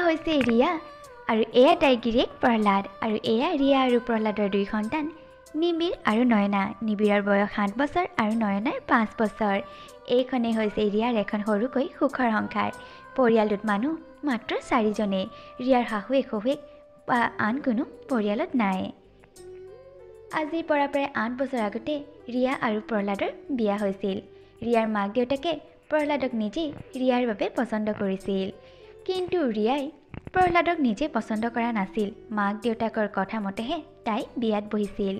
হৈছে ৰিয়া আৰু এয়া তাইৰ গিৰিয়েক প্ৰহ্লাদ আৰু এয়া ৰিয়া আৰু প্ৰহ্লাদৰ 2 সন্তান নিবিড় আৰু নয়না। নিবিড়ৰ বয়স 7 বছৰ আৰু নয়নাৰ 5 বছৰ। এইখনেই হৈছে ৰিয়াৰ এখন সৰুকৈ সুখৰ সংসাৰ। পৰিয়ালটোত মানুহ মাত্ৰ 4 জনেই। ৰিয়াৰ শাহুৱেক শহুৱেক বা আন কোনো পৰিয়ালত নাই। আজিৰ পৰা প্ৰায় 8 বছৰ আগতে ৰিয়া আৰু প্ৰহ্লাদৰ বিয়া হৈছিল। ৰিয়াৰ মাক দেউতাকে প্ৰহ্লাদক নিজেই ৰিয়াৰ বাবে পচন্দ কৰিছিল, কিন্তু ৰিয়াই প্ৰহ্লাদক নিজে পচন্দ কৰা নাছিল। মাক দেউতাকৰ কথা মতেহে তাই বিয়াত বহিছিল।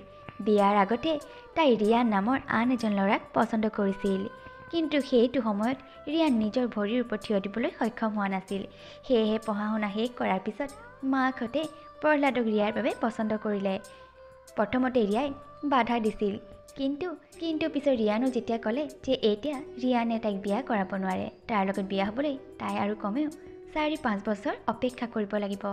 বিয়াৰ আগতে তাই ৰিয়া নামৰ আন এজন ল'ৰাক পচন্দ কৰিছিল, কিন্তু সেইটো সময়ত ৰিয়া নিজৰ ভৰিৰ ওপৰত থিয় দিবলৈ সক্ষম হোৱা নাছিল। সেয়েহে পঢ়া শুনা শেষ কৰাৰ পিছত মাকহঁতে প্ৰহ্লাদক ৰিয়াৰ বাবে পচন্দ কৰিলে। প্ৰথমতে ৰিয়াই বাধা দিছিল, কিন্তু পিছত ৰিয়ানো যেতিয়া ক'লে যে এতিয়া ৰিয়ানে তাইক বিয়া কৰাব নোৱাৰে, তাৰ লগত বিয়া হ'বলৈ তাই আৰু কমেও 4-5 বছৰ অপেক্ষা কৰিব লাগিব।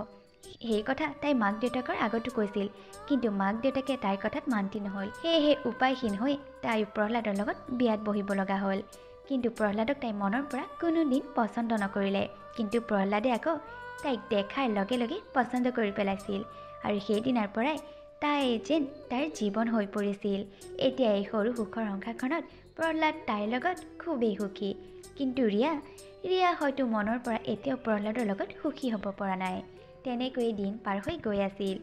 সেই কথা তাই মাক দেউতাকৰ আগতো কৈছিল, কিন্তু মাক দেউতাকে তাইৰ কথাত মান্তি নহ'ল। সেয়েহে উপায়হীন হৈ তাই প্ৰহ্লাদৰ লগত বিয়াত বহিব লগা হ'ল। কিন্তু প্ৰহ্লাদক তাই মনৰ পৰা কোনোদিন পচন্দ নকৰিলে, কিন্তু প্ৰহ্লাদে আকৌ তাইক দেখাৰ লগে লগে পচন্দ কৰি পেলাইছিল আৰু সেইদিনাৰ পৰাই তাই যেন তাইৰ জীৱন হৈ পৰিছিল। এতিয়া এই সৰু সুখৰ সংসাৰখনত প্ৰহ্লাদ তাইৰ লগত খুবেই সুখী, কিন্তু ৰিয়া হয়তো মনৰ পৰা এতিয়াও প্ৰহ্লাদৰ লগত সুখী হ'ব পৰা নাই। তেনেকৈয়ে দিন পাৰ হৈ গৈ আছিল।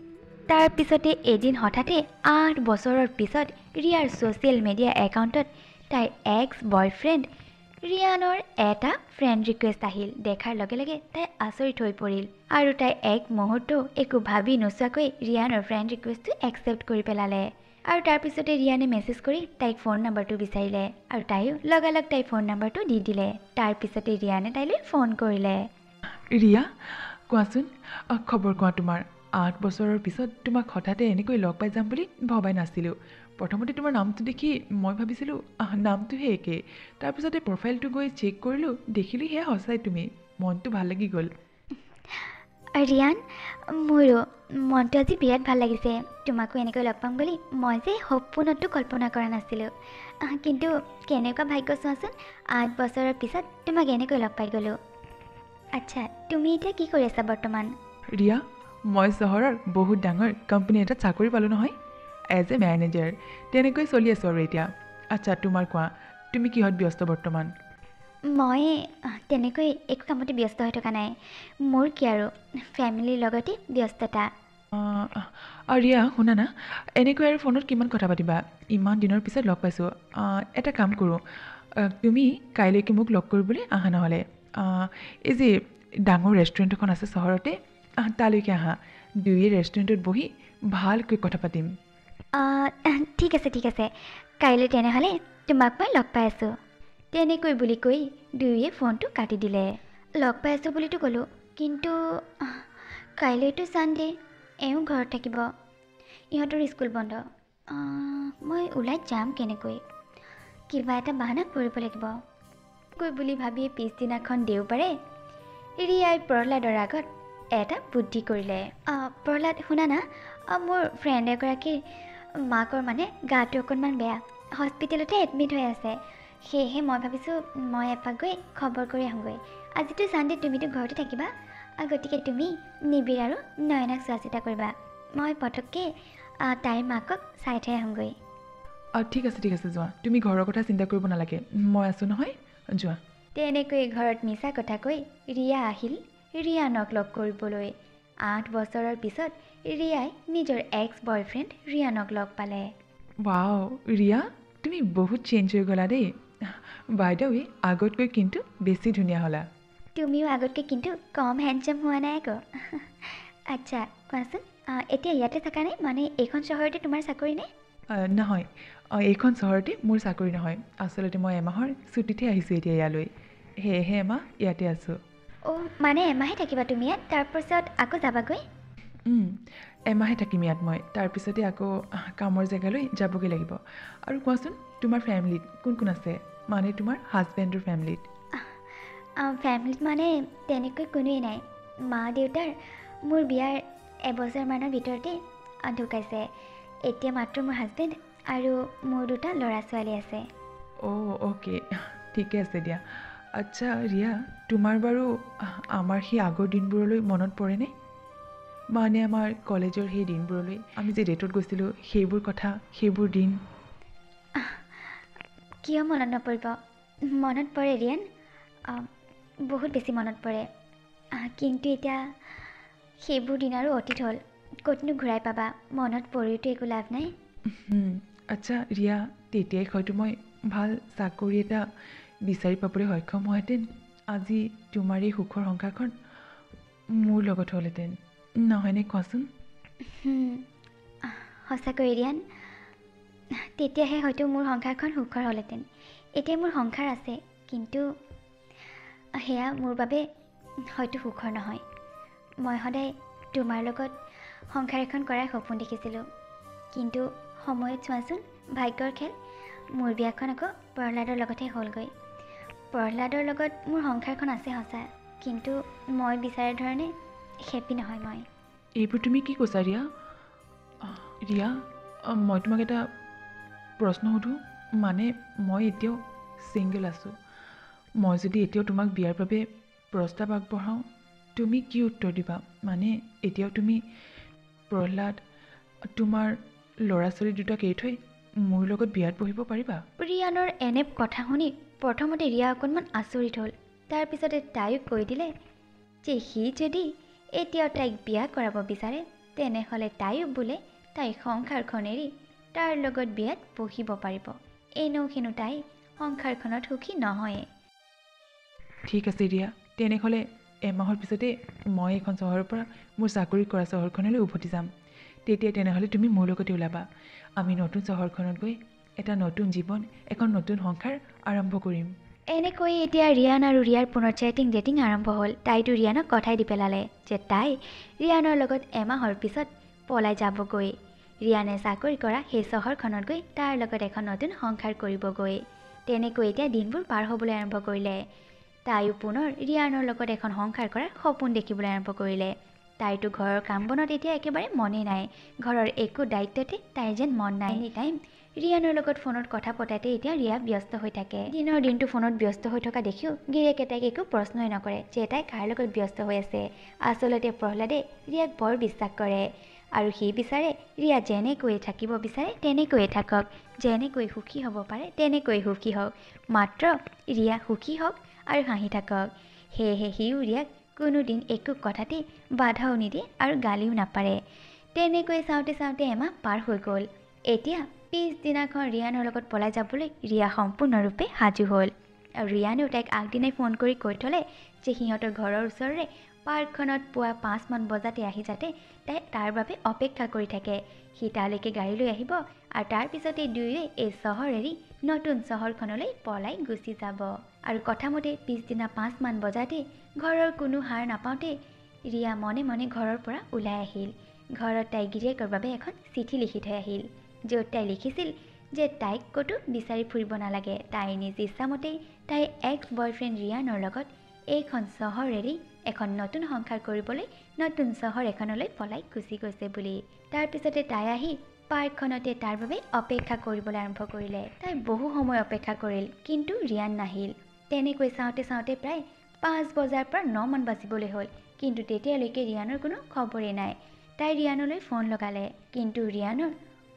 তাৰ পিছতে এদিন হঠাতে 8 বছৰৰ পিছত ৰিয়াৰ ছ'চিয়েল মিডিয়া একাউণ্টত তাইৰ এক্স বয়ফ্ৰেণ্ড ৰিয়ানৰ এটা ফ্ৰেণ্ড ৰিকুৱেষ্ট আহিল। দেখাৰ লগে লগে তাই আচৰিত হৈ পৰিল আৰু তাই এক মুহূৰ্তও একো ভাবি নোচোৱাকৈ ৰিয়ানৰ ফ্ৰেণ্ড ৰিকুৱেষ্টটো একচেপ্ট কৰি পেলালে। আৰু তাৰপিছতে ৰিয়ানে মেছেজ কৰি তাইক ফোন নাম্বাৰটো বিচাৰিলে আৰু তাইও লগালগ তাইৰ ফোন নাম্বাৰটো দি দিলে। তাৰপিছতে ৰিয়ানে তাইলৈ ফোন কৰিলে। ৰিয়া, কোৱাচোন, খবৰ কোৱা তোমাৰ। 8 বছৰৰ পিছত তোমাক হঠাতে এনেকৈ লগ পাই যাম বুলি ভবাই নাছিলোঁ। প্ৰথমতে তোমাৰ নামটো দেখি মই ভাবিছিলোঁ নামটোহে একেই। তাৰপিছতে প্ৰফাইলটো গৈ চেক কৰিলোঁ, দেখিলোঁ সেয়া সঁচাই তুমি। মনটো ভাল লাগি গ'ল। ৰিয়ান, মোৰো মনটো আজি বিৰাট ভাল লাগিছে। তোমাকো এনেকৈ লগ পাম বুলি মই যে সপোনতো কল্পনা কৰা নাছিলোঁ। কিন্তু কেনেকুৱা ভাগ্য চোৱাচোন, 8 বছৰৰ পিছত তোমাক এনেকৈ লগ পাই গ'লোঁ। আচ্ছা, তুমি এতিয়া কি কৰি আছা বৰ্তমান? ৰিয়া, মই চহৰৰ বহুত ডাঙৰ কোম্পানী এটাত চাকৰি পালোঁ নহয়, এজ এ মেনেজাৰ। তেনেকৈ চলি আছোঁ আৰু এতিয়া। আচ্ছা, তোমাৰ কোৱা, তুমি কিহত ব্যস্ত বৰ্তমান? মই তেনেকৈ একো কামতে ব্যস্ত হৈ থকা নাই। মোৰ কি আৰু, ফেমিলিৰ লগতে ব্যস্ততা। ৰিয়া, শুনা না, এনেকৈ আৰু ফোনত কিমান কথা পাতিবা? ইমান দিনৰ পিছত লগ পাইছোঁ। এটা কাম কৰোঁ, তুমি কাইলৈকে মোক লগ কৰিবলৈ আহা নহ'লে। এই যে ডাঙৰ ৰেষ্টুৰেণ্ট এখন আছে চহৰতে, তালৈকে আহা। দুয়োয়ে ৰেষ্টুৰেণ্টত বহি ভালকৈ কথা পাতিম। ঠিক আছে, কাইলৈ তেনেহ'লে তোমাক মই লগ পাই আছোঁ। তেনেকৈ বুলি কৈ দুয়োয়ে ফোনটো কাটি দিলে। লগ পাই আছোঁ বুলিতো ক'লোঁ, কিন্তু কাইলৈতো ছানডে, এওঁ ঘৰত থাকিব, ইহঁতৰ স্কুল বন্ধ। মই ওলাই যাম কেনেকৈ? কিবা এটা বাহানা কৰিব লাগিব। বুলি ভাবি পিছদিনাখন দেওবাৰে ৰিয়াই প্ৰহ্লাদৰ আগত এটা বুদ্ধি কৰিলে। প্ৰহ্লাদ, শুনা না, মোৰ ফ্ৰেণ্ড এগৰাকীৰ মাকৰ মানে গাটো অকণমান বেয়া, হস্পিটেলতে এডমিট হৈ আছে। সেয়েহে মই ভাবিছোঁ মই এপাক গৈ খবৰ কৰি আহোঁগৈ। আজিতো ছানডে, তুমিতো ঘৰতে থাকিবা, গতিকে তুমি নিবিড় আৰু নয়নাক চোৱা চিতা কৰিবা। মই পটককৈ তাইৰ মাকক চাই থৈ আহোঁগৈ। ঠিক আছে, যোৱা। তুমি ঘৰৰ কথা চিন্তা কৰিব নালাগে, মই আছোঁ নহয়, যোৱা। তেনেকৈ ঘৰত মিছা কথা কৈ ৰিয়া আহিল ৰিয়ানক লগ কৰিবলৈ। 8 বছৰৰ পিছত ৰিয়াই নিজৰ এক্স বয়ফ্ৰেণ্ড ৰিয়ানক লগ পালে। ৱাও, ৰিয়া, তুমি বহুত চেঞ্জ হৈ গ'লা দেই। বাই দ্য ৱে, আগতকৈ কিন্তু বেছি ধুনীয়া হ'লা। তুমিও আগতকৈ কিন্তু কম হেণ্ডচাম হোৱা নাই আকৌ। আচ্ছা, কোৱাচোন, এতিয়া ইয়াতে থকা নাই? মানে এইখন চহৰতে তোমাৰ চাকৰি নে? নহয়, এইখন চহৰতে মোৰ চাকৰি নহয়। আচলতে মই এমাহৰ ছুটীতহে আহিছোঁ এতিয়া ইয়ালৈ, সেয়েহে এমাহ ইয়াতে আছোঁ। মানে এমাহে থাকিবা তুমি ইয়াত, তাৰপিছত আকৌ যাবাগৈ? এমাহে থাকিম ইয়াত মই, তাৰপিছতে আকৌ কামৰ জেগালৈ যাবগৈ লাগিব। আৰু কোৱাচোন, তোমাৰ ফেমিলিত কোন কোন আছে? মানে তোমাৰ হাজবেণ্ডৰ ফেমিলিত? ফেমিলিত মানে তেনেকৈ কোনোৱেই নাই। মা দেউতাৰ মোৰ বিয়াৰ এবছৰমানৰ ভিতৰতে ঢুকাইছে। এতিয়া মাত্ৰ মোৰ হাজবেণ্ড আৰু মোৰ 2টা ল'ৰা ছোৱালী আছে। অ'কে, ঠিকে আছে দিয়া। আচ্ছা ৰিয়া, তোমাৰ বাৰু আমাৰ সেই আগৰ দিনবোৰলৈ মনত পৰেনে? মানে আমাৰ কলেজৰ সেই দিনবোৰলৈ আমি যে ডেটত গৈছিলোঁ, সেইবোৰ কথা, সেইবোৰ দিন। কিয় মনত নপৰিব? মনত পৰে ৰিয়ান। আহ, বহুত বেছি মনত পৰে। কিন্তু এতিয়া সেইবোৰ দিন আৰু অতীত হ'ল। ক'তনো ঘূৰাই পাবা? মনত পৰিতো একো লাভ নাই। আচ্ছা ৰিয়া, তেতিয়াই হয়তো মই ভাল চাকৰি এটা বিচাৰি পাবলৈ সক্ষম হোৱাহেঁতেন। আজি তোমাৰ এই সুখৰ সংসাৰখন মোৰ লগত হ'লহেঁতেন, নহয়নে কোৱাচোন? সঁচাকৈ ৰিয়ান, তেতিয়াহে হয়তো মোৰ সংসাৰখন সুখৰ হ'লহেঁতেন। এতিয়া মোৰ সংসাৰ আছে, কিন্তু সেয়া মোৰ বাবে হয়তো সুখৰ নহয়। মই সদায় তোমাৰ লগত সংসাৰ এখন কৰাৰ সপোন দেখিছিলোঁ। কিন্তু সময়ত চোৱাচোন, ভাগ্যৰ খেল, মোৰ বিয়াখন আকৌ প্ৰহ্লাদৰ লগতহে হ'লগৈ। প্ৰহ্লাদৰ লগত মোৰ সংসাৰখন আছে সঁচা, কিন্তু মই বিচৰা ধৰণে হেপী নহয় মই। এইবোৰ তুমি কি কৈছা ৰিয়া? ৰিয়া, মই তোমাক এটা প্ৰশ্ন সোধোঁ। মানে মই এতিয়াও ছিংগল আছোঁ। মই যদি এতিয়াও তোমাক বিয়াৰ বাবে প্ৰস্তাৱ আগবঢ়াওঁ, তুমি কি উত্তৰ দিবা? মানে এতিয়াও তুমি প্ৰহ্লাদ, তোমাৰ ল'ৰা ছোৱালী দুটাক এৰি থৈ মোৰ লগত বিয়াত বহিব পাৰিবা? ৰিয়ানৰ এনে কথা শুনি প্ৰথমতে ৰিয়া অকণমান আচৰিত হ'ল। তাৰপিছতে তাইও কৈ দিলে যে সি যদি এতিয়াও তাইক বিয়া কৰাব বিচাৰে, তেনেহ'লে তাইও বোলে তাইৰ সংসাৰখন এৰি তাৰ লগত বিয়াত বহিব পাৰিব। এনেও হেনো তাই সংসাৰখনত সুখী নহয়ে। ঠিক আছে ৰিয়া, তেনেহ'লে এমাহৰ পিছতে মই এইখন চহৰৰ পৰা মোৰ চাকৰি কৰা চহৰখনলৈ উভতি যাম। তেতিয়া তেনেহ'লে তুমি মোৰ লগতে ওলাবা। আমি নতুন চহৰখনত গৈ এটা নতুন জীৱন, এখন নতুন সংসাৰ আৰম্ভ কৰিম। এনেকৈ এতিয়া ৰিয়ান আৰু ৰিয়াৰ পুনৰ ডেটিং আৰম্ভ হ'ল। তাইতো ৰিয়ানক কথাই দি পেলালে যে তাই ৰিয়ানৰ লগত এমাহৰ পিছত পলাই যাবগৈ। ৰিয়ানে চাকৰি কৰা সেই চহৰখনত গৈ তাৰ লগত এখন নতুন সংসাৰ কৰিবগৈ। তেনেকৈ এতিয়া দিনবোৰ পাৰ হ'বলৈ আৰম্ভ কৰিলে। তাইও পুনৰ ৰিয়ানৰ লগত এখন সংসাৰ কৰাৰ সপোন দেখিবলৈ আৰম্ভ কৰিলে। তাইতো ঘৰৰ কাম বনত এতিয়া একেবাৰে মনেই নাই। ঘৰৰ একো দায়িত্বতে তাইৰ যেন মন নাই। এনি টাইম ৰিয়ানৰ লগত ফোনত কথা পতাতে এতিয়া ৰিয়া ব্যস্ত হৈ থাকে। দিনৰ দিনটো ফোনত ব্যস্ত হৈ থকা দেখিও গিৰিয়েকে তাইক একো প্ৰশ্নই নকৰে যে তাই কাৰ লগত ব্যস্ত হৈ আছে। আচলতে প্ৰহ্লাদে ৰিয়াক বৰ বিশ্বাস কৰে আৰু সি বিচাৰে ৰিয়া যেনেকৈ থাকিব বিচাৰে তেনেকৈয়ে থাকক, যেনেকৈ সুখী হ'ব পাৰে তেনেকৈ সুখী হওক, মাত্ৰ ৰিয়া সুখী হওক আৰু হাঁহি থাকক। সেয়েহে সিও ৰিয়াক কোনোদিন একো কথাতে বাধাও নিদিয়ে আৰু গালিও নাপাৰে। তেনেকৈ চাওঁতে চাওঁতে এমাহ পাৰ হৈ গ'ল। এতিয়া পিছদিনাখন ৰিয়ানৰ লগত পলাই যাবলৈ ৰিয়া সম্পূৰ্ণৰূপে সাজু হ'ল। আৰু ৰিয়ানেও তাইক আগদিনাই ফোন কৰি কৈ থ'লে যে সিহঁতৰ ঘৰৰ ওচৰৰে পাৰ্কখনত পুৱা 5মান বজাতে আহি যাতে তাই তাৰ বাবে অপেক্ষা কৰি থাকে। সি তালৈকে গাড়ী লৈ আহিব আৰু তাৰপিছতে দুয়োৱে এই চহৰ এৰি নতুন চহৰখনলৈ পলাই গুচি যাব। আৰু কথামতে পিছদিনা 5মান বজাতে ঘৰৰ কোনো হাৰ নাপাওঁতে ৰিয়া মনে মনে ঘৰৰ পৰা ওলাই আহিল। ঘৰত তাই গিৰিয়েকৰ বাবে এখন চিঠি লিখি থৈ আহিল, য'ত তাই লিখিছিল যে তাইক ক'তো বিচাৰি ফুৰিব নালাগে। তাই নিজ ইচ্ছামতেই তাইৰ এক্স বয়ফ্ৰেণ্ড ৰিয়ানৰ লগত এইখন চহৰ এৰি এখন নতুন সংসাৰ কৰিবলৈ নতুন চহৰ এখনলৈ পলাই গুচি গৈছে বুলি। তাৰপিছতে তাই আহি পাৰ্কখনতে তাৰ বাবে অপেক্ষা কৰিবলৈ আৰম্ভ কৰিলে। তাই বহু সময় অপেক্ষা কৰিল, কিন্তু ৰিয়ান নাহিল। তেনেকৈ চাওঁতে চাওঁতে প্ৰায় 5 বজাৰ পৰা 9মান বাজিবলৈ হ'ল, কিন্তু তেতিয়ালৈকে ৰিয়ানৰ কোনো খবৰেই নাই। তাই ৰিয়ানলৈ ফোন লগালে, কিন্তু ৰিয়ানৰ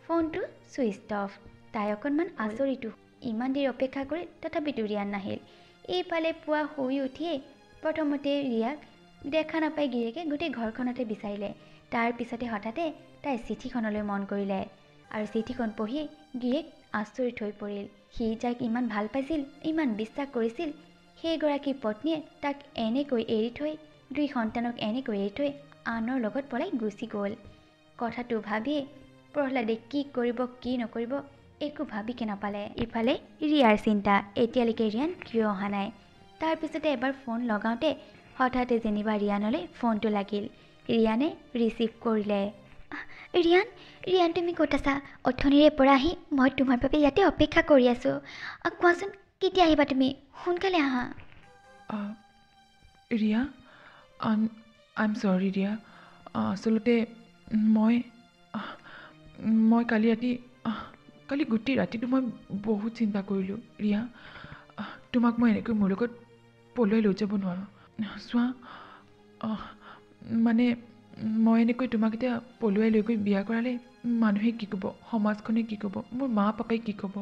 ফোনটো ছুইচ অফ। তাই অকণমান আচৰিতো, ইমান দেৰি অপেক্ষা কৰি তথাপিতো ৰিয়ান নাহিল। এইফালে পুৱা শুই উঠিয়েই প্ৰথমতে ৰিয়াক দেখা নাপাই গিৰিয়েকে গোটেই ঘৰখনতে বিচাৰিলে। তাৰপিছতে হঠাতে তাই চিঠিখনলৈ মন কৰিলে আৰু চিঠিখন পঢ়ি গিৰিয়েক আচৰিত হৈ পৰিল। সি যাক ইমান ভাল পাইছিল, ইমান বিশ্বাস কৰিছিল, সেইগৰাকী পত্নীয়ে তাক এনেকৈ এৰি থৈ, 2 সন্তানক এনেকৈ এৰি থৈ আনৰ লগত পলাই গুচি গ'ল। কথাটো ভাবিয়ে প্ৰহ্লাদে কি কৰিব কি নকৰিব একো ভাবিকে নাপালে। ইফালে ৰিয়াৰ চিন্তা, এতিয়ালৈকে ৰিয়ান কিয় অহা নাই। তাৰপিছতে এবাৰ ফোন লগাওঁতে হঠাতে যেনিবা ৰিয়ানলৈ ফোনটো লাগিল। ৰিয়ানে ৰিচিভ কৰিলে। ৰিয়ান তুমি ক'ত আছা? অথনিৰে পৰা আহি মই তোমাৰ বাবে ইয়াতে অপেক্ষা কৰি আছোঁ। কোৱাচোন কেতিয়া আহিবা তুমি? সোনকালে আহা। ৰিয়া, আই এম চৰি ৰিয়া। আচলতে মই কালি গোটেই ৰাতিটো মই বহুত চিন্তা কৰিলোঁ ৰিয়া। তোমাক মই এনেকৈ মোৰ লগত পলুৱাই লৈ যাব নোৱাৰোঁ। চোৱা, মানে মই এনেকৈ তোমাক এতিয়া পলুৱাই লৈ গৈ বিয়া কৰালে মানুহে কি ক'ব, সমাজখনে কি ক'ব, মোৰ মা পাপাই কি ক'ব?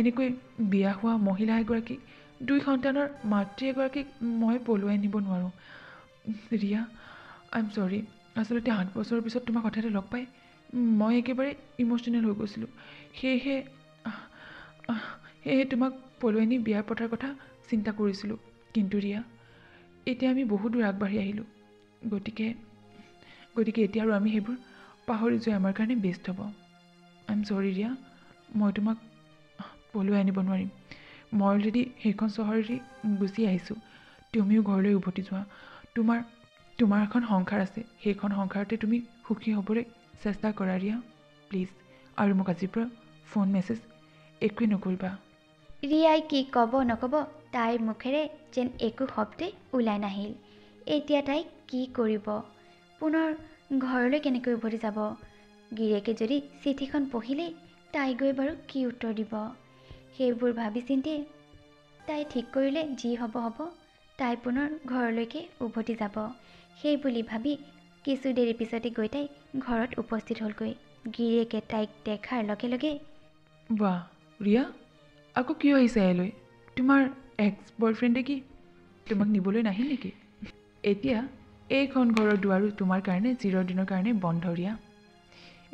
এনেকৈ বিয়া হোৱা মহিলা এগৰাকীক, 2 সন্তানৰ মাতৃ এগৰাকীক মই পলুৱাই নিব নোৱাৰোঁ। ৰিয়া, আই এম চৰি। আচলতে 8 বছৰৰ পিছত তোমাক হঠাতে লগ পাই মই একেবাৰে ইম'শ্যনেল হৈ গৈছিলোঁ। সেয়েহে তোমাক পলুৱাই নি বিয়া পতাৰ কথা চিন্তা কৰিছিলোঁ। কিন্তু ৰিয়া, এতিয়া আমি বহুত দূৰ আগবাঢ়ি আহিলোঁ। গতিকে এতিয়া আৰু আমি সেইবোৰ পাহৰি যোৱা আমাৰ কাৰণে বেষ্ট হ'ব। আই এম চৰি ৰিয়া, মই তোমাক পলুৱাই আনিব নোৱাৰিম। মই অলৰেডি সেইখন চহৰেদি গুচি আহিছোঁ। তুমিও ঘৰলৈ উভতি যোৱা। তোমাৰ এখন সংসাৰ আছে, সেইখন সংসাৰতে তুমি সুখী হ'বলৈ চেষ্টা কৰা ৰিয়া, প্লিজ। আৰু মোক আজিৰ পৰা ফোন মেছেজ একোৱেই নকৰিবা। ৰিয়াই কি ক'ব নক'ব তাইৰ মুখেৰে যেন একো শব্দই ওলাই নাহিল। এতিয়া তাই কি কৰিব? পুনৰ ঘৰলৈ কেনেকৈ উভতি যাব? গিৰিয়েকে যদি চিঠিখন পঢ়িলেই তাই গৈ বাৰু কি উত্তৰ দিব? সেইবোৰ ভাবি চিন্তি তাই ঠিক কৰিলে যি হ'ব হ'ব, তাই পুনৰ ঘৰলৈকে উভতি যাব। সেই বুলি ভাবি কিছু দেৰি পিছতে গৈ তাই ঘৰত উপস্থিত হ'লগৈ। গিৰিয়েকে তাইক দেখাৰ লগে লগে, বাহ ৰিয়া, আকৌ কিয় আহিছা ইয়ালৈ? তোমাৰ এক্স বয়ফ্ৰেণ্ডে কি তোমাক নিবলৈ নাহিল নেকি? এতিয়া এইখন ঘৰৰ দুৱাৰো তোমাৰ কাৰণে চিৰদিনৰ কাৰণে বন্ধ ৰিয়া।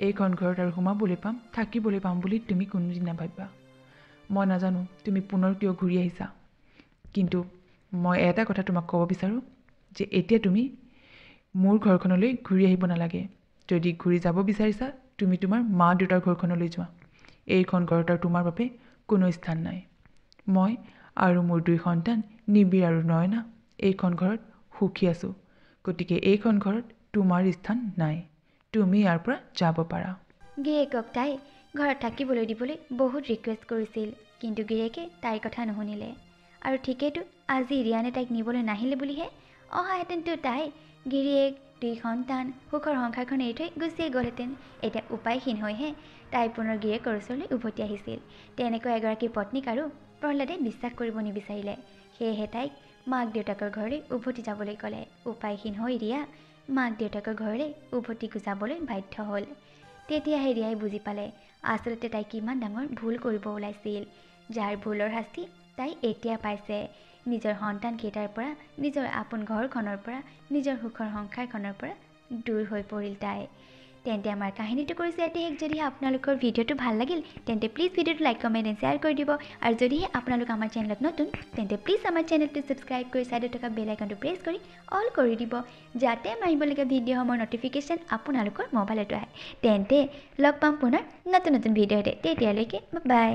এইখন ঘৰত আৰু সোমাবলৈ পাম, থাকিবলৈ পাম বুলি তুমি কোনোদিন নাভাবিবা। মই নাজানো তুমি পুনৰ কিয় ঘূৰি আহিছা, কিন্তু মই এটা কথা তোমাক ক'ব বিচাৰোঁ যে এতিয়া তুমি মোৰ ঘৰখনলৈ ঘূৰি আহিব নালাগে। যদি ঘূৰি যাব বিচাৰিছা, তুমি তোমাৰ মা দেউতাৰ ঘৰখনলৈ যোৱা। এইখন ঘৰত আৰু তোমাৰ বাবে কোনো স্থান নাই। মই আৰু মোৰ 2 সন্তান নিবিড় আৰু নয়না এইখন ঘৰত সুখী আছোঁ। গতিকে এইখন ঘৰত তোমাৰ স্থান নাই। তুমি ইয়াৰ পৰা যাব পাৰা। গিৰিয়েকক তাই ঘৰত থাকিবলৈ দিবলৈ বহুত ৰিকুৱেষ্ট কৰিছিল, কিন্তু গিৰিয়েকে তাইৰ কথা নুশুনিলে। আৰু ঠিকেইতো, আজি ৰিয়ানে তাইক নিবলৈ নাহিলে বুলিহে অহাহেঁতেনতো তাই গিৰিয়েক, 2 সন্তান, সুখৰ সংসাৰখন এৰি থৈ গুচিয়ে গ'লহেঁতেন। এতিয়া উপায়হীন হৈহে তাই পুনৰ গিৰিয়েকৰ ওচৰলৈ উভতি আহিছিল। তেনেকৈ এগৰাকী পত্নীক আৰু প্ৰহ্লাদে বিশ্বাস কৰিব নিবিচাৰিলে। সেয়েহে তাইক মাক দেউতাকৰ ঘৰলৈ উভতি যাবলৈ ক'লে। উপায়হীন হৈ ৰিয়া মাক দেউতাকৰ ঘৰলৈ উভতি যাবলৈ বাধ্য হ'ল। তেতিয়াহে ৰিয়াই বুজি পালে আচলতে তাই কিমান ডাঙৰ ভুল কৰিব ওলাইছিল, যাৰ ভুলৰ শাস্তি তাই এতিয়া পাইছে। নিজৰ সন্তানকেইটাৰ পৰা, নিজৰ আপোন ঘৰখনৰ পৰা, নিজৰ সুখৰ সংসাৰখনৰ পৰা দূৰ হৈ পৰিল তাই। তেন্তে আমাৰ কাহিনীটো কৰিছে ইয়াতে শেষ। যদিহে আপোনালোকৰ ভিডিঅ'টো ভাল লাগিল তেন্তে প্লিজ ভিডিঅ'টো লাইক, কমেণ্ট এণ্ড শ্বেয়াৰ কৰি দিব। আৰু যদিহে আপোনালোক আমাৰ চেনেলত নতুন তেন্তে প্লিজ আমাৰ চেনেলটো ছাবস্ক্ৰাইব কৰি ছাইডত থকা বেল আইকনটো প্ৰেছ কৰি অল কৰি দিব, যাতে মাৰিবলগীয়া ভিডিঅ'সমূহৰ ন'টিফিকেশ্যন আপোনালোকৰ মোবাইলতো আহে। তেন্তে লগ পাম পুনৰ নতুন ভিডিঅ'তে। তেতিয়ালৈকে বাই।